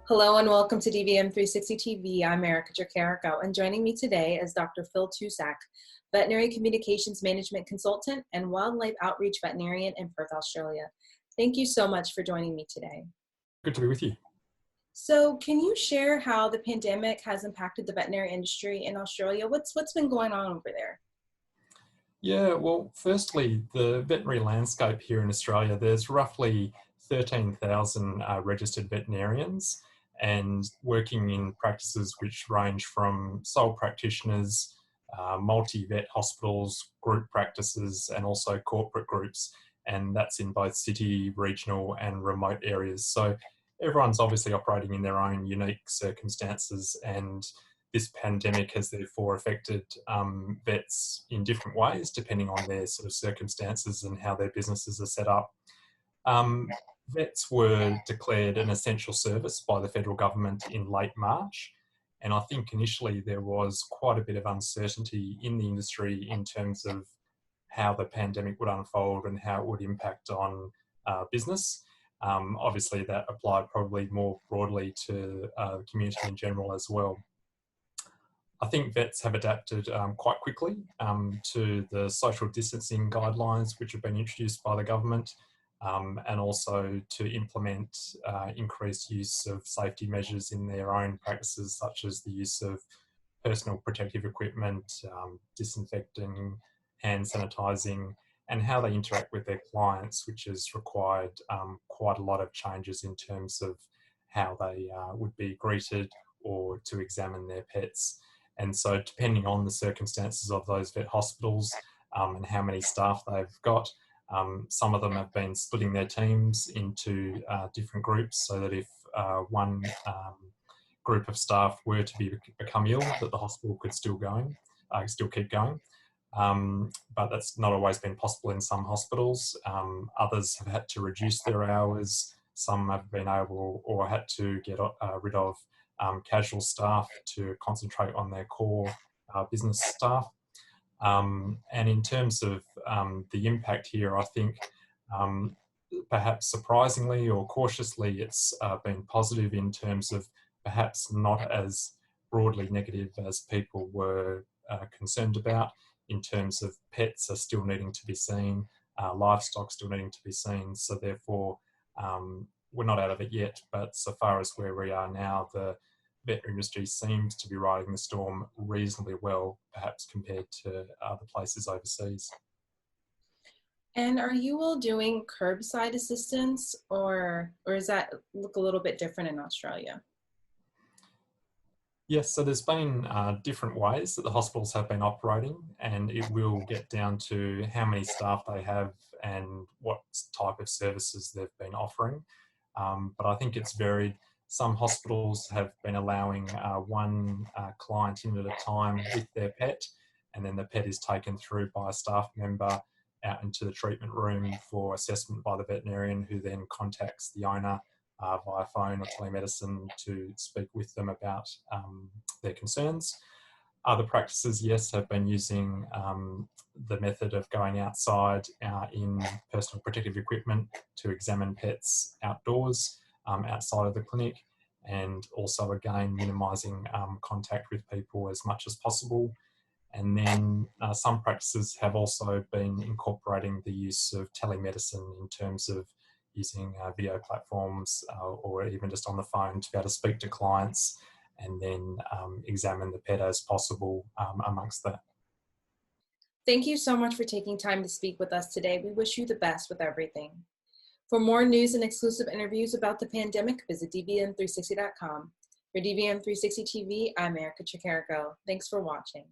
Hello and welcome to DVM 360 TV. I'm Erica Tricarico, and joining me today is Dr. Phil Tusak, Veterinary Communications Management Consultant and Wildlife Outreach Veterinarian in Perth, Australia. Thank you so much for joining me today. Good to be with you. So can you share how the pandemic has impacted the veterinary industry in Australia? What's been going on over there? Yeah, well, firstly, the veterinary landscape here in Australia, there's roughly 13,000 registered veterinarians and working in practices which range from sole practitioners, multi-vet hospitals, group practices, and also corporate groups. And that's in both city, regional, and remote areas. So everyone's obviously operating in their own unique circumstances, and this pandemic has therefore affected vets in different ways, depending on their sort of circumstances and how their businesses are set up. Vets were declared an essential service by the federal government in late March. And I think initially there was quite a bit of uncertainty in the industry in terms of how the pandemic would unfold and how it would impact on business. Obviously that applied probably more broadly to the community in general as well. I think vets have adapted quite quickly to the social distancing guidelines which have been introduced by the government, and also to implement increased use of safety measures in their own practices, such as the use of personal protective equipment, disinfecting, hand sanitising, and how they interact with their clients, which has required quite a lot of changes in terms of how they would be greeted or to examine their pets. And so depending on the circumstances of those vet hospitals and how many staff they've got, some of them have been splitting their teams into different groups so that if one group of staff were to become ill, that the hospital could still keep going. But that's not always been possible in some hospitals. Others have had to reduce their hours. Some have been able or had to get rid of casual staff to concentrate on their core business staff. And in terms of the impact here, I think perhaps surprisingly or cautiously, it's been positive in terms of perhaps not as broadly negative as people were concerned about, in terms of pets are still needing to be seen, livestock still needing to be seen. So therefore, we're not out of it yet, but so far as where we are now, the veterinary industry seems to be riding the storm reasonably well, perhaps compared to other places overseas. And are you all doing curbside assistance, or does that look a little bit different in Australia? Yes, so there's been different ways that the hospitals have been operating, and it will get down to how many staff they have and what type of services they've been offering. But I think it's varied. Some hospitals have been allowing one client in at a time with their pet, and then the pet is taken through by a staff member out into the treatment room for assessment by the veterinarian, who then contacts the owner via phone or telemedicine to speak with them about their concerns. Other practices, yes, have been using the method of going outside in personal protective equipment to examine pets outdoors, outside of the clinic, and also again minimising contact with people as much as possible. And then some practices have also been incorporating the use of telemedicine in terms of using video platforms or even just on the phone to be able to speak to clients and then examine the pet as possible amongst that. Thank you so much for taking time to speak with us today. We wish you the best with everything. For more news and exclusive interviews about the pandemic, visit dvm360.com. For DVM 360 TV, I'm Erica Tricarico. Thanks for watching.